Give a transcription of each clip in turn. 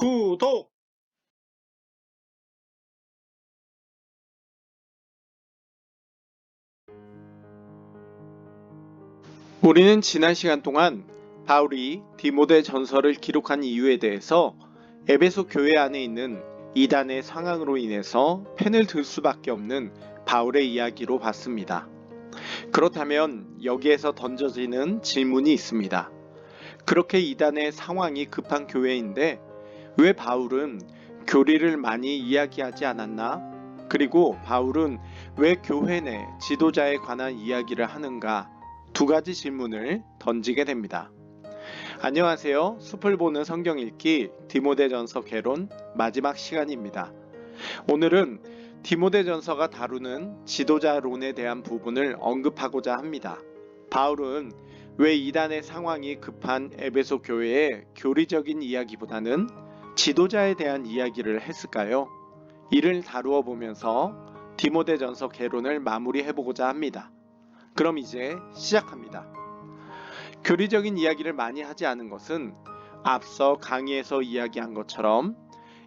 구독! 우리는 지난 시간 동안 바울이 디모데 전서를 기록한 이유에 대해서 에베소 교회 안에 있는 이단의 상황으로 인해서 펜을 들 수밖에 없는 바울의 이야기로 봤습니다. 그렇다면 여기에서 던져지는 질문이 있습니다. 그렇게 이단의 상황이 급한 교회인데 왜 바울은 교리를 많이 이야기하지 않았나? 그리고 바울은 왜 교회 내 지도자에 관한 이야기를 하는가? 두 가지 질문을 던지게 됩니다. 안녕하세요. 숲을 보는 성경 읽기 디모데전서 개론 마지막 시간입니다. 오늘은 디모데전서가 다루는 지도자론에 대한 부분을 언급하고자 합니다. 바울은 왜 이단의 상황이 급한 에베소 교회의 교리적인 이야기보다는 지도자에 대한 이야기를 했을까요? 이를 다루어 보면서 디모데전서 개론을 마무리해보고자 합니다. 그럼 이제 시작합니다. 교리적인 이야기를 많이 하지 않은 것은 앞서 강의에서 이야기한 것처럼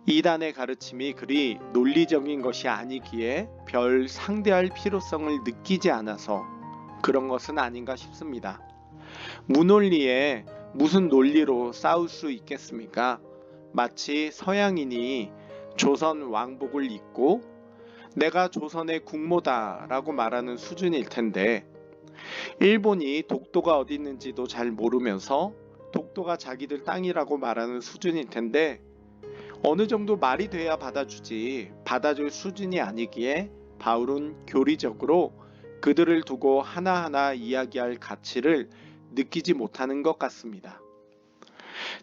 이단의 가르침이 그리 논리적인 것이 아니기에 별 상대할 필요성을 느끼지 않아서 그런 것은 아닌가 싶습니다. 무논리에 무슨 논리로 싸울 수 있겠습니까? 마치 서양인이 조선 왕복을 입고 내가 조선의 국모다 라고 말하는 수준일 텐데 일본이 독도가 어디 있는지도 잘 모르면서 독도가 자기들 땅이라고 말하는 수준일 텐데 어느 정도 말이 돼야 받아주지 받아줄 수준이 아니기에 바울은 교리적으로 그들을 두고 하나하나 이야기할 가치를 느끼지 못하는 것 같습니다.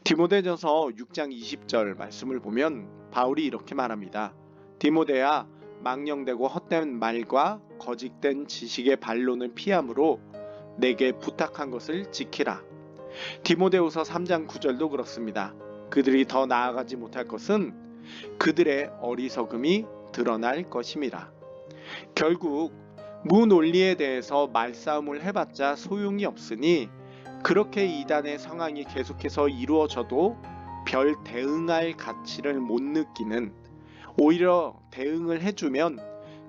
디모데전서 6장 20절 말씀을 보면 바울이 이렇게 말합니다. 디모데야, 망령되고 헛된 말과 거짓된 지식의 반론을 피함으로 내게 부탁한 것을 지키라. 디모데후서 3장 9절도 그렇습니다. 그들이 더 나아가지 못할 것은 그들의 어리석음이 드러날 것임이라. 결국 무논리에 대해서 말싸움을 해봤자 소용이 없으니 그렇게 이단의 상황이 계속해서 이루어져도 별 대응할 가치를 못 느끼는, 오히려 대응을 해주면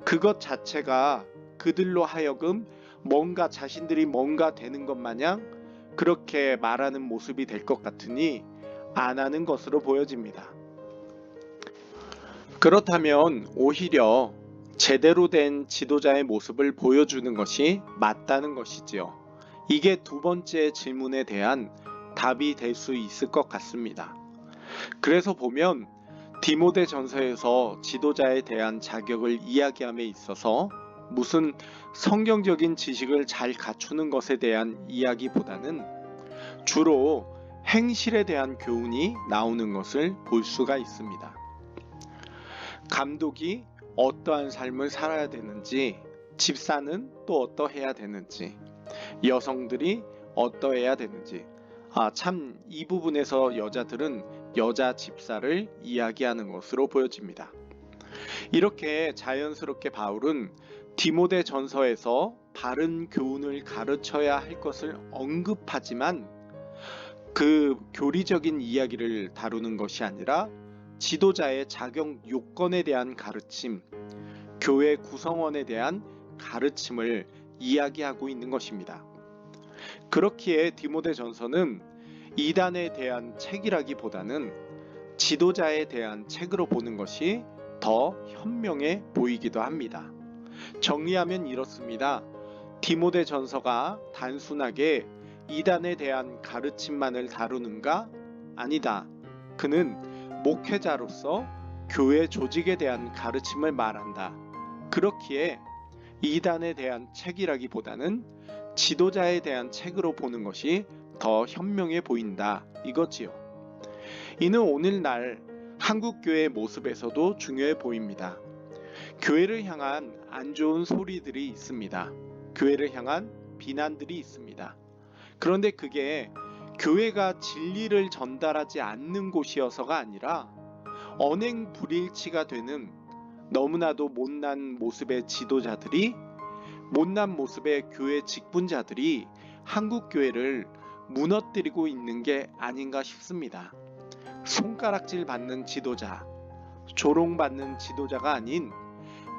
그것 자체가 그들로 하여금 뭔가 자신들이 뭔가 되는 것 마냥 그렇게 말하는 모습이 될 것 같으니 안 하는 것으로 보여집니다. 그렇다면 오히려 제대로 된 지도자의 모습을 보여주는 것이 맞다는 것이지요. 이게 두 번째 질문에 대한 답이 될 수 있을 것 같습니다. 그래서 보면 디모데 전서에서 지도자에 대한 자격을 이야기함에 있어서 무슨 성경적인 지식을 잘 갖추는 것에 대한 이야기보다는 주로 행실에 대한 교훈이 나오는 것을 볼 수가 있습니다. 감독이 어떠한 삶을 살아야 되는지, 집사는 또 어떠해야 되는지, 여성들이 어떠해야 되는지, 참 이 부분에서 여자들은 여자 집사를 이야기하는 것으로 보여집니다. 이렇게 자연스럽게 바울은 디모데 전서에서 바른 교훈을 가르쳐야 할 것을 언급하지만 그 교리적인 이야기를 다루는 것이 아니라 지도자의 자격 요건에 대한 가르침, 교회 구성원에 대한 가르침을 이야기하고 있는 것입니다. 그렇기에 디모데 전서는 이단에 대한 책이라기보다는 지도자에 대한 책으로 보는 것이 더 현명해 보이기도 합니다. 정리하면 이렇습니다. 디모데 전서가 단순하게 이단에 대한 가르침만을 다루는가? 아니다. 그는 목회자로서 교회 조직에 대한 가르침을 말한다. 그렇기에 이단에 대한 책이라기보다는 지도자에 대한 책으로 보는 것이 더 현명해 보인다. 이거지요. 이는 오늘날 한국교회의 모습에서도 중요해 보입니다. 교회를 향한 안 좋은 소리들이 있습니다. 교회를 향한 비난들이 있습니다. 그런데 그게 교회가 진리를 전달하지 않는 곳이어서가 아니라 언행 불일치가 되는 너무나도 못난 모습의 지도자들이, 못난 모습의 교회 직분자들이 한국교회를 무너뜨리고 있는 게 아닌가 싶습니다. 손가락질 받는 지도자, 조롱받는 지도자가 아닌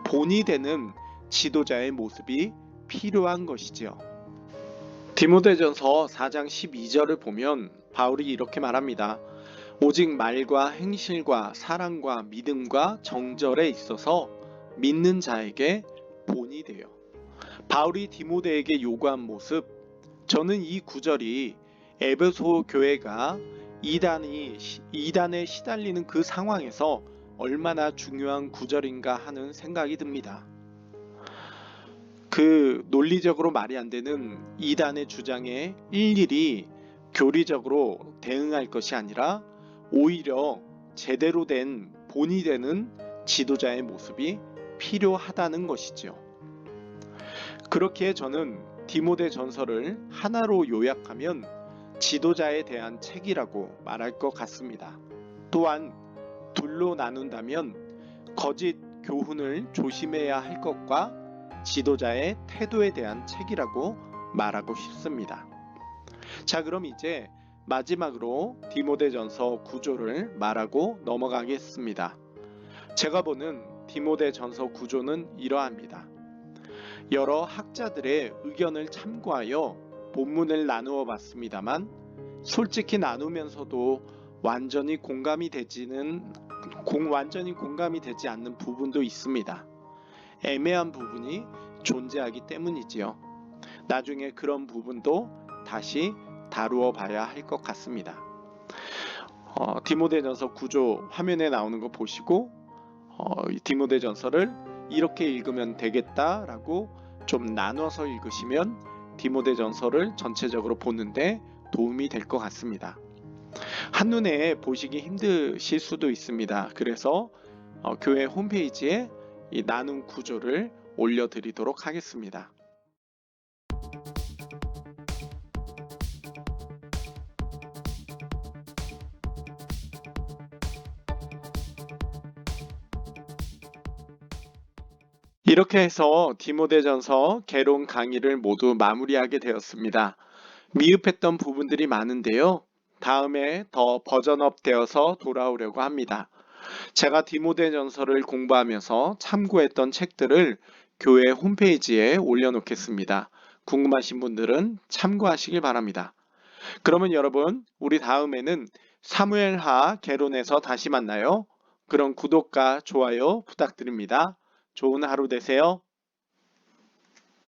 본이 되는 지도자의 모습이 필요한 것이지요. 디모데전서 4장 12절을 보면 바울이 이렇게 말합니다. 오직 말과 행실과 사랑과 믿음과 정절에 있어서 믿는 자에게 본이 되어. 바울이 디모데에게 요구한 모습, 저는 이 구절이 에베소 교회가 이단에 시달리는 그 상황에서 얼마나 중요한 구절인가 하는 생각이 듭니다. 그 논리적으로 말이 안 되는 이단의 주장에 일일이 교리적으로 대응할 것이 아니라 오히려 제대로 된 본이 되는 지도자의 모습이 필요하다는 것이지요. 그렇기에 저는 디모데 전서를 하나로 요약하면 지도자에 대한 책이라고 말할 것 같습니다. 또한 둘로 나눈다면 거짓 교훈을 조심해야 할 것과 지도자의 태도에 대한 책이라고 말하고 싶습니다. 자, 그럼 이제 마지막으로 디모데전서 구조를 말하고 넘어가겠습니다. 제가 보는 디모데전서 구조는 이러합니다. 여러 학자들의 의견을 참고하여 본문을 나누어 봤습니다만 솔직히 나누면서도 완전히 공감이 되지 않는 부분도 있습니다. 애매한 부분이 존재하기 때문이지요. 나중에 그런 부분도 다시 다루어 봐야 할 것 같습니다. 디모데전서 구조 화면에 나오는 거 보시고 디모데전서를 이렇게 읽으면 되겠다라고 좀 나눠서 읽으시면 디모데전서를 전체적으로 보는데 도움이 될 것 같습니다. 한눈에 보시기 힘드실 수도 있습니다. 그래서 교회 홈페이지에 이 나눔 구조를 올려드리도록 하겠습니다. 이렇게 해서 디모데전서 개론 강의를 모두 마무리하게 되었습니다. 미흡했던 부분들이 많은데요. 다음에 더 버전업 되어서 돌아오려고 합니다. 제가 디모데전서를 공부하면서 참고했던 책들을 교회 홈페이지에 올려놓겠습니다. 궁금하신 분들은 참고하시길 바랍니다. 그러면 여러분, 우리 다음에는 사무엘하 개론에서 다시 만나요. 그럼 구독과 좋아요 부탁드립니다. 좋은 하루 되세요.